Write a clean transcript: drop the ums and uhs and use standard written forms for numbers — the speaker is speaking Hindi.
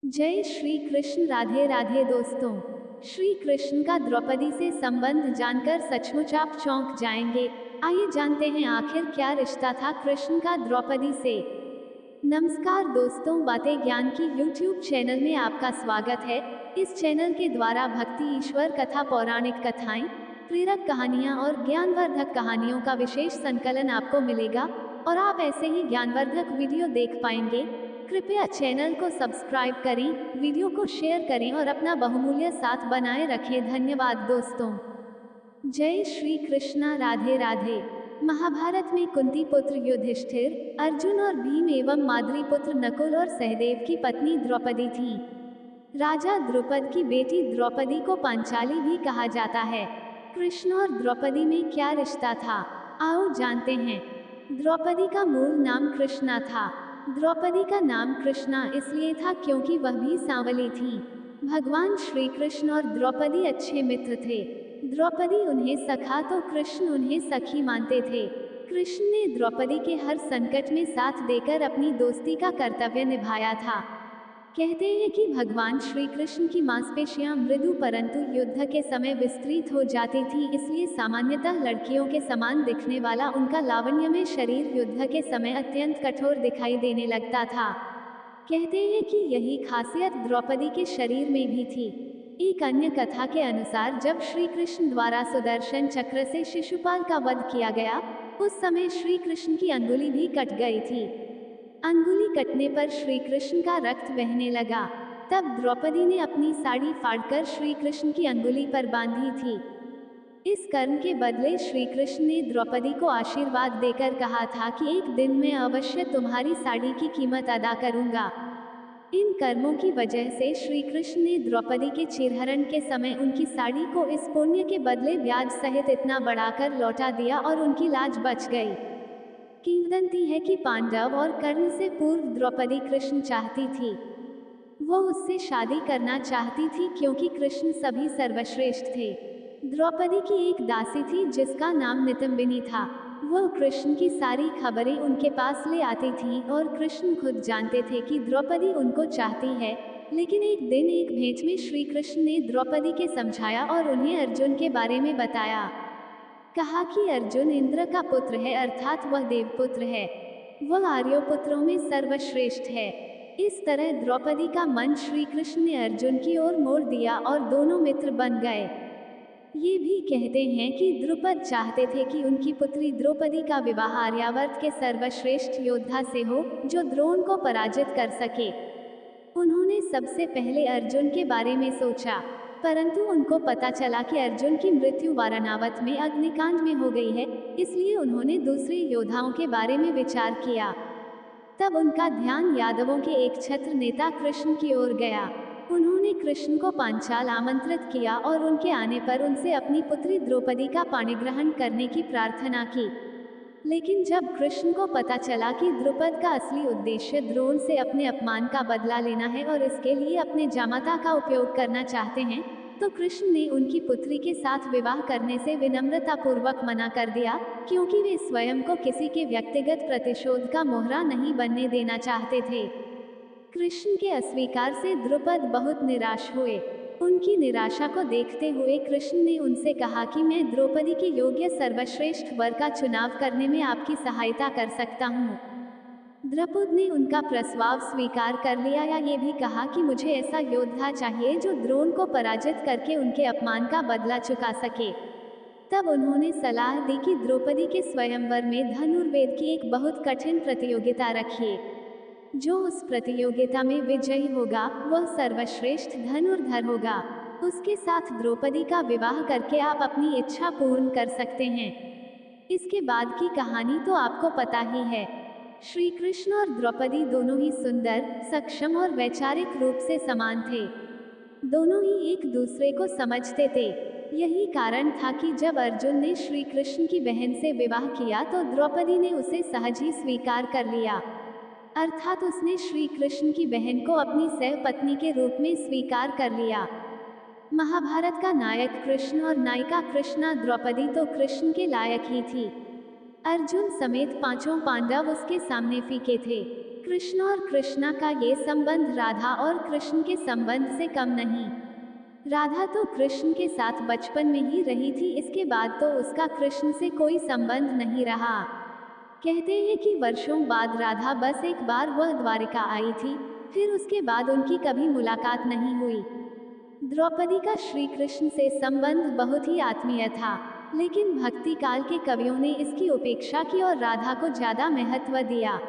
जय श्री कृष्ण। राधे राधे दोस्तों। श्री कृष्ण का द्रौपदी से संबंध जानकर सचमुच आप चौंक जाएंगे। आइए जानते हैं आखिर क्या रिश्ता था कृष्ण का द्रौपदी से। नमस्कार दोस्तों, बातें ज्ञान की YouTube चैनल में आपका स्वागत है। इस चैनल के द्वारा भक्ति, ईश्वर कथा, पौराणिक कथाएं, प्रेरक कहानियां और ज्ञानवर्धक कहानियों का विशेष संकलन आपको मिलेगा और आप ऐसे ही ज्ञानवर्धक वीडियो देख पाएंगे। कृपया चैनल को सब्सक्राइब करें, वीडियो को शेयर करें और अपना बहुमूल्य साथ बनाए रखें। धन्यवाद दोस्तों। जय श्री कृष्णा। राधे राधे। महाभारत में कुंती पुत्र युधिष्ठिर, अर्जुन और भीम एवं माद्री पुत्र नकुल और सहदेव की पत्नी द्रौपदी थी। राजा द्रुपद की बेटी द्रौपदी को पांचाली भी कहा जाता है। कृष्ण और द्रौपदी में क्या रिश्ता था, आओ जानते हैं। द्रौपदी का मूल नाम कृष्णा था। द्रौपदी का नाम कृष्णा इसलिए था क्योंकि वह भी सांवली थी। भगवान श्री कृष्ण और द्रौपदी अच्छे मित्र थे। द्रौपदी उन्हें सखा तो कृष्ण उन्हें सखी मानते थे। कृष्ण ने द्रौपदी के हर संकट में साथ देकर अपनी दोस्ती का कर्तव्य निभाया था। कहते हैं कि भगवान श्री कृष्ण की मांसपेशियां मृदु परंतु युद्ध के समय विस्तृत हो जाती थी, इसलिए सामान्यतः लड़कियों के समान दिखने वाला उनका लावण्यमय शरीर युद्ध के समय अत्यंत कठोर दिखाई देने लगता था। कहते हैं कि यही खासियत द्रौपदी के शरीर में भी थी। एक अन्य कथा के अनुसार जब श्री कृष्ण द्वारा सुदर्शन चक्र से शिशुपाल का वध किया गया, उस समय श्री कृष्ण की अंगुली भी कट गई थी। अंगुली कटने पर श्री कृष्ण का रक्त बहने लगा। तब द्रौपदी ने अपनी साड़ी फाड़कर श्री कृष्ण की अंगुली पर बांधी थी। इस कर्म के बदले श्री कृष्ण ने द्रौपदी को आशीर्वाद देकर कहा था कि एक दिन मैं अवश्य तुम्हारी साड़ी की कीमत अदा करूंगा। इन कर्मों की वजह से श्री कृष्ण ने द्रौपदी के चिरहरण के समय उनकी साड़ी को इस पुण्य के बदले ब्याज सहित इतना बढ़ाकर लौटा दिया और उनकी लाज बच गई। किंवदंती है कि पांडव और कर्ण से पूर्व द्रौपदी कृष्ण चाहती थी। वो उससे शादी करना चाहती थी क्योंकि कृष्ण सभी सर्वश्रेष्ठ थे। द्रौपदी की एक दासी थी जिसका नाम नितंबिनी था। वह कृष्ण की सारी खबरें उनके पास ले आती थी और कृष्ण खुद जानते थे कि द्रौपदी उनको चाहती है। लेकिन एक दिन एक भेंट में श्री कृष्ण ने द्रौपदी के समझाया और उन्हें अर्जुन के बारे में बताया। कहा कि अर्जुन इंद्र का पुत्र है, अर्थात वह देवपुत्र है। वह आर्योपुत्रों में सर्वश्रेष्ठ है। इस तरह द्रौपदी का मन श्री कृष्ण ने अर्जुन की ओर मोड़ दिया और दोनों मित्र बन गए। ये भी कहते हैं कि द्रुपद चाहते थे कि उनकी पुत्री द्रौपदी का विवाह आर्यावर्त के सर्वश्रेष्ठ योद्धा से हो, जो द्रोण को पराजित कर सके। उन्होंने सबसे पहले अर्जुन के बारे में सोचा, परंतु उनको पता चला कि अर्जुन की मृत्यु वारणावत में अग्निकांड में हो गई है, इसलिए उन्होंने दूसरे योद्धाओं के बारे में विचार किया। तब उनका ध्यान यादवों के एक छत्र नेता कृष्ण की ओर गया। उन्होंने कृष्ण को पांचाल आमंत्रित किया और उनके आने पर उनसे अपनी पुत्री द्रौपदी का पाणिग्रहण करने की प्रार्थना की। लेकिन जब कृष्ण को पता चला कि द्रुपद का असली उद्देश्य द्रोण से अपने अपमान का बदला लेना है और इसके लिए अपने जामाता का उपयोग करना चाहते हैं, तो कृष्ण ने उनकी पुत्री के साथ विवाह करने से विनम्रतापूर्वक मना कर दिया, क्योंकि वे स्वयं को किसी के व्यक्तिगत प्रतिशोध का मोहरा नहीं बनने देना चाहते थे। कृष्ण के अस्वीकार से द्रुपद बहुत निराश हुए। उनकी निराशा को देखते हुए कृष्ण ने उनसे कहा कि मैं द्रौपदी के योग्य सर्वश्रेष्ठ वर का चुनाव करने में आपकी सहायता कर सकता हूँ। द्रुपद ने उनका प्रस्ताव स्वीकार कर लिया या ये भी कहा कि मुझे ऐसा योद्धा चाहिए जो द्रोण को पराजित करके उनके अपमान का बदला चुका सके। तब उन्होंने सलाह दी कि द्रौपदी के स्वयंवर में धनुर्वेद की एक बहुत कठिन प्रतियोगिता रखिए। जो उस प्रतियोगिता में विजयी होगा वह सर्वश्रेष्ठ धनुर्धर होगा। उसके साथ द्रौपदी का विवाह करके आप अपनी इच्छा पूर्ण कर सकते हैं। इसके बाद की कहानी तो आपको पता ही है। श्री कृष्ण और द्रौपदी दोनों ही सुंदर, सक्षम और वैचारिक रूप से समान थे। दोनों ही एक दूसरे को समझते थे। यही कारण था कि जब अर्जुन ने श्री कृष्ण की बहन से विवाह किया तो द्रौपदी ने उसे सहज ही स्वीकार कर लिया, अर्थात उसने श्री कृष्ण की बहन को अपनी सह पत्नी के रूप में स्वीकार कर लिया। महाभारत का नायक कृष्ण और नायिका कृष्णा द्रौपदी तो कृष्ण के लायक ही थी। अर्जुन समेत पांचों पांडव उसके सामने फीके थे। कृष्ण और कृष्णा का ये संबंध राधा और कृष्ण के संबंध से कम नहीं। राधा तो कृष्ण के साथ बचपन में ही रही थी, इसके बाद तो उसका कृष्ण से कोई संबंध नहीं रहा। कहते हैं कि वर्षों बाद राधा बस एक बार वह द्वारिका आई थी, फिर उसके बाद उनकी कभी मुलाकात नहीं हुई। द्रौपदी का श्री कृष्ण से संबंध बहुत ही आत्मीय था, लेकिन भक्ति काल के कवियों ने इसकी उपेक्षा की और राधा को ज्यादा महत्व दिया।